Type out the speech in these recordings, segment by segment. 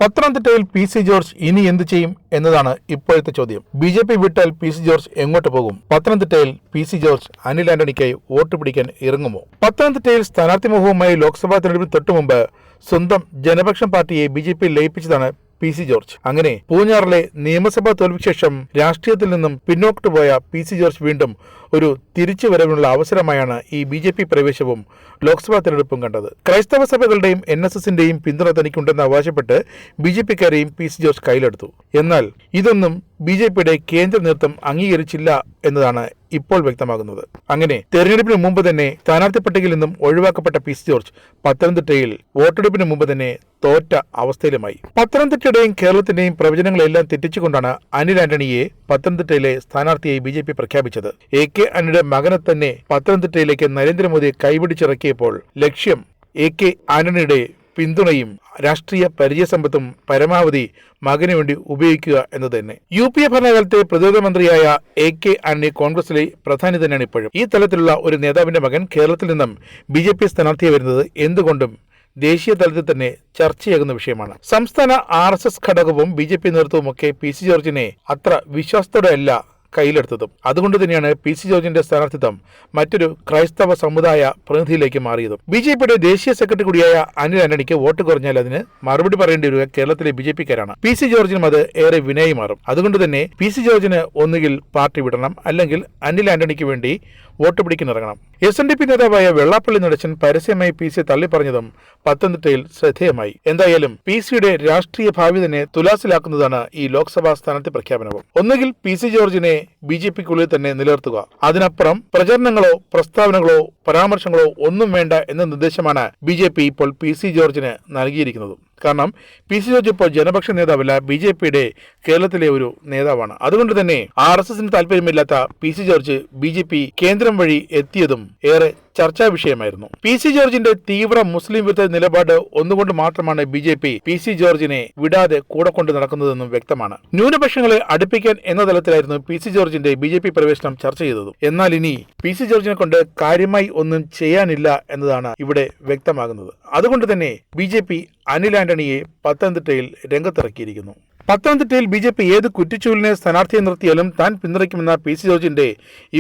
പത്തനംതിട്ടയിൽ P C George ഇനി എന്തു ചെയ്യും എന്നതാണ് ഇപ്പോഴത്തെ ചോദ്യം. ബി ജെ പി വിട്ടാൽ പി സി ജോർജ് എങ്ങോട്ട് പോകും? പത്തനംതിട്ടയിൽ പി സി ജോർജ് അനിൽ ആന്റണിക്കായി വോട്ട് പിടിക്കാൻ ഇറങ്ങുമോ? പത്തനംതിട്ടയിൽ സ്ഥാനാർത്ഥി മുഖവുമായി ലോക്സഭാ തെരഞ്ഞെടുപ്പിന് തൊട്ടുമുമ്പ് സ്വന്തം ജനപക്ഷം പാർട്ടിയെ ബി ജെ പി ലയിപ്പിച്ചതാണ് പി സി ജോർജ്. അങ്ങനെ പൂഞ്ഞാറിലെ നിയമസഭാ തോൽവിക്ക് ശേഷം രാഷ്ട്രീയത്തിൽ നിന്നും പിന്നോട്ട് പോയ പി സി ജോർജ് വീണ്ടും ഒരു തിരിച്ചുവരവിനുള്ള അവസരമായാണ് ഈ ബി ജെ പി പ്രവേശവും ലോക്സഭാ തെരഞ്ഞെടുപ്പും കണ്ടത്. ക്രൈസ്തവ സഭകളുടെയും NSSന്റെയും പിന്തുണ തനിക്കുണ്ടെന്ന് അവകാശപ്പെട്ട് ബി ജെ പിക്കാരെയും പി സി ജോർജ് കയ്യിലെടുത്തു. എന്നാൽ ഇതൊന്നും ബി ജെ പിയുടെ കേന്ദ്ര നേതൃത്വം അംഗീകരിച്ചില്ല എന്നതാണ് ഇപ്പോൾ വ്യക്തമാകുന്നത്. അങ്ങനെ തെരഞ്ഞെടുപ്പിന് മുമ്പ് തന്നെ സ്ഥാനാർത്ഥി പട്ടികയിൽ നിന്നും ഒഴിവാക്കപ്പെട്ട പി സി ജോർജ് പത്തനംതിട്ടയിൽ വോട്ടെടുപ്പിന് മുമ്പ് തന്നെ തോറ്റ അവസ്ഥയിലുമായി. പത്തനംതിട്ടയുടെയും കേരളത്തിന്റെയും പ്രവചനങ്ങളെല്ലാം തെറ്റിച്ചുകൊണ്ടാണ് അനിൽ ആന്റണിയെ പത്തനംതിട്ടയിലെ സ്ഥാനാർത്ഥിയായി ബി ജെ പി പ്രഖ്യാപിച്ചത്. AK ആന്റണിയുടെ മകനെ തന്നെ പത്തനംതിട്ടയിലേക്ക് നരേന്ദ്രമോദിയെ കൈപിടിച്ചിറക്കിയപ്പോൾ ലക്ഷ്യം AK ആന്റണിയുടെ പിന്തുണയും രാഷ്ട്രീയ പരിചയസമ്പത്തും പരമാവധി മകനു വേണ്ടി ഉപയോഗിക്കുക എന്നത് തന്നെ. UPA ഭരണകാലത്തെ പ്രതിരോധ മന്ത്രിയായ AK ആന്റണി കോൺഗ്രസിലെ പ്രധാനി തന്നെയാണ് ഇപ്പോഴും. ഈ തലത്തിലുള്ള ഒരു നേതാവിന്റെ മകൻ കേരളത്തിൽ നിന്നും ബി ജെ പി സ്ഥാനാർത്ഥിയായി വരുന്നത് എന്തുകൊണ്ടും ദേശീയ തലത്തിൽ തന്നെ ചർച്ചയാകുന്ന വിഷയമാണ്. സംസ്ഥാന RSS ഘടകവും ബി ജെ പി നേതൃത്വവുമൊക്കെ പി സി ജോർജിനെ അത്ര വിശ്വാസത്തോടെയല്ല കയ്യിലെടുത്തതും. അതുകൊണ്ട് തന്നെയാണ് പി സി ജോർജിന്റെ സ്ഥാനാർത്ഥിത്വം മറ്റൊരു ക്രൈസ്തവ സമുദായ പ്രതിനിധിയിലേക്ക് മാറിയതും. ബി ജെ പിയുടെ ദേശീയ സെക്രട്ടറി കൂടിയായ അനിൽ ആന്റണിക്ക് വോട്ട് കുറഞ്ഞാൽ അതിന് മറുപടി പറയേണ്ടി വരിക കേരളത്തിലെ ബി ജെ പിക്കാരാണ്. പി സി ജോർജിനും അത് ഏറെ വിനയി മാറും. അതുകൊണ്ട് തന്നെ പി സി ജോർജിന് ഒന്നുകിൽ പാർട്ടി വിടണം, അല്ലെങ്കിൽ അനിൽ ആന്റണിക്ക് വേണ്ടി വോട്ട് പിടിക്കാനിറങ്ങണം. SNDP നേതാവായ വെള്ളാപ്പള്ളി നടേശൻ പരസ്യമായി പി സിയെ തള്ളിപ്പറഞ്ഞതും പത്തനംതിട്ടയിൽ ശ്രദ്ധേയമായി. എന്തായാലും പി സിയുടെ രാഷ്ട്രീയ ഭാവി തന്നെ തുലാസിലാക്കുന്നതാണ് ഈ ലോക്സഭാ സ്ഥാനാർത്ഥി പ്രഖ്യാപനവും. ഒന്നുകിൽ പി സി ജോർജിനെ ബി ജെ പിക്കുള്ളിൽ തന്നെ നിലനിർത്തുക, അതിനപ്പുറം പ്രചരണങ്ങളോ പ്രസ്താവനകളോ പരാമർശങ്ങളോ ഒന്നും വേണ്ട എന്ന നിർദ്ദേശമാണ് ബി ജെ പി ഇപ്പോൾ പി സി ജോർജിന് നൽകിയിരിക്കുന്നത്. കാരണം പി സി ജോർജ് ഇപ്പോൾ ജനപക്ഷ നേതാവല്ല, ബി ജെ പിയുടെ കേരളത്തിലെ ഒരു നേതാവാണ്. അതുകൊണ്ട് തന്നെ RSSന് താല്പര്യമില്ലാത്ത P C George B J P കേന്ദ്രം വഴി എത്തിയതും ഏറെ ചർച്ചാ വിഷയമായിരുന്നു. പി സി ജോർജിന്റെ തീവ്ര മുസ്ലിം വിരുദ്ധ നിലപാട് ഒന്നുകൊണ്ട് മാത്രമാണ് ബി ജെ പി സി ജോർജിനെ വിടാതെ കൂടെ കൊണ്ട് നടക്കുന്നതെന്നും വ്യക്തമാണ്. ന്യൂനപക്ഷങ്ങളെ അടുപ്പിക്കാൻ എന്ന തലത്തിലായിരുന്നു പി സി ജോർജിന്റെ ബി ജെ പി പ്രവേശനം ചർച്ച ചെയ്തതും. എന്നാൽ ഇനി പി സി ജോർജിനെ കൊണ്ട് കാര്യമായി ഒന്നും ചെയ്യാനില്ല എന്നതാണ് ഇവിടെ വ്യക്തമാകുന്നത്. അതുകൊണ്ട് തന്നെ ബി ജെ പി അനിൽ ആന്റണിയെ പത്തനംതിട്ടയിൽ രംഗത്തിറക്കിയിരിക്കുന്നു. പത്തനംതിട്ടയിൽ ബി ജെ പി ഏത് കുറ്റിച്ചൂലിനെ സ്ഥാനാർത്ഥിയെ നിർത്തിയാലും താൻ പിന്തുണയ്ക്കുമെന്ന പി സി ജോർജിന്റെ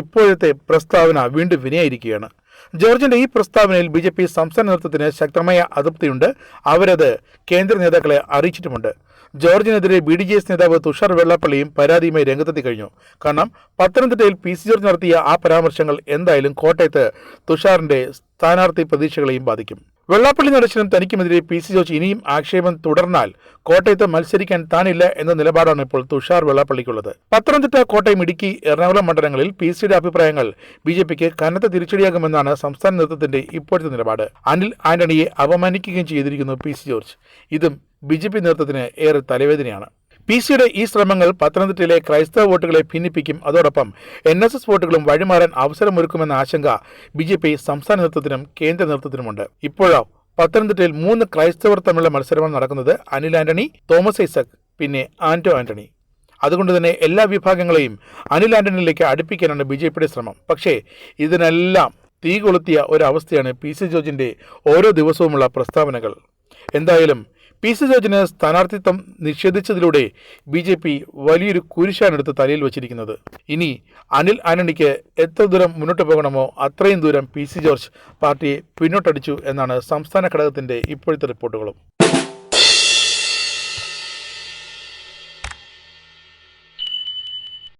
ഇപ്പോഴത്തെ പ്രസ്താവന വീണ്ടും വിനയായിരിക്കുകയാണ്. ജോർജിന്റെ ഈ പ്രസ്താവനയിൽ ബി ജെ പി സംസ്ഥാന നേതൃത്വത്തിന് ശക്തമായ അതൃപ്തിയുണ്ട്. അവരത് കേന്ദ്ര നേതാക്കളെ അറിയിച്ചിട്ടുമുണ്ട്. ജോർജിനെതിരെ BDJS നേതാവ് തുഷാർ വെള്ളാപ്പള്ളിയും പരാതിയുമായി രംഗത്തെത്തി കഴിഞ്ഞു. കാരണം പത്തനംതിട്ടയിൽ പി സി ജോർജ് നടത്തിയ ആ പരാമർശങ്ങൾ എന്തായാലും കോട്ടയത്ത് തുഷാറിന്റെ സ്ഥാനാർത്ഥി പ്രതീക്ഷകളെയും ബാധിക്കും. വെള്ളാപ്പള്ളി നടേശനും തനിക്കുമെതിരെ പി സി ജോർജ് ഇനിയും ആക്ഷേപം തുടർന്നാൽ കോട്ടയത്ത് മത്സരിക്കാൻ താനില്ല എന്ന നിലപാടാണ് ഇപ്പോൾ തുഷാർ വെള്ളാപ്പള്ളിക്കുള്ളത്. പത്തനംതിട്ട, കോട്ടയം, ഇടുക്കി, എറണാകുളം മണ്ഡലങ്ങളിൽ പി സിയുടെ അഭിപ്രായങ്ങൾ ബി ജെ പിക്ക് കനത്ത തിരിച്ചടിയാകുമെന്നാണ് സംസ്ഥാന നേതൃത്വത്തിന്റെ ഇപ്പോഴത്തെ നിലപാട്. അനിൽ ആന്റണിയെ അപമാനിക്കുകയും ചെയ്തിരിക്കുന്നു പി സി ജോർജ്. ഇതും ബി ജെ പി നേതൃത്വത്തിന് ഏറെ തലവേദനയാണ്. പി സിയുടെ ഈ ശ്രമങ്ങൾ പത്തനംതിട്ടയിലെ ക്രൈസ്തവ വോട്ടുകളെ ഭിന്നിപ്പിക്കും. അതോടൊപ്പം NSS വോട്ടുകളും വഴിമാറാൻ അവസരമൊരുക്കുമെന്ന ആശങ്ക ബി ജെ പി സംസ്ഥാന നേതൃത്വത്തിനും കേന്ദ്ര നേതൃത്വത്തിനുമുണ്ട്. ഇപ്പോഴോ പത്തനംതിട്ടയിൽ 3 ക്രൈസ്തവർ തമ്മിലുള്ള മത്സരമാണ് നടക്കുന്നത്. അനിൽ ആന്റണി, തോമസ് ഐസക്, പിന്നെ ആന്റോ ആന്റണി. അതുകൊണ്ട് തന്നെ എല്ലാ വിഭാഗങ്ങളെയും അനിൽ ആന്റണിയിലേക്ക് അടുപ്പിക്കാനാണ് ബി ജെ പിയുടെ ശ്രമം. പക്ഷേ ഇതിനെല്ലാം തീ കൊളുത്തിയ ഒരവസ്ഥയാണ് പി സി ജോർജിന്റെ ഓരോ ദിവസവുമുള്ള പ്രസ്താവനകൾ. എന്തായാലും പി സി ജോർജിന് സ്ഥാനാർത്ഥിത്വം നിഷേധിച്ചതിലൂടെ ബി ജെ പി വലിയൊരു കുരിശാണെടുത്ത് തലയിൽ വച്ചിരിക്കുന്നത്. ഇനി അനിൽ ആന്റണിക്ക് എത്ര ദൂരം മുന്നോട്ട് പോകണമോ അത്രയും ദൂരം പി സി ജോർജ് പാർട്ടിയെ പിന്നോട്ടടിച്ചു എന്നാണ് സംസ്ഥാന ഘടകത്തിന്റെ ഇപ്പോഴത്തെ റിപ്പോർട്ടുകളും.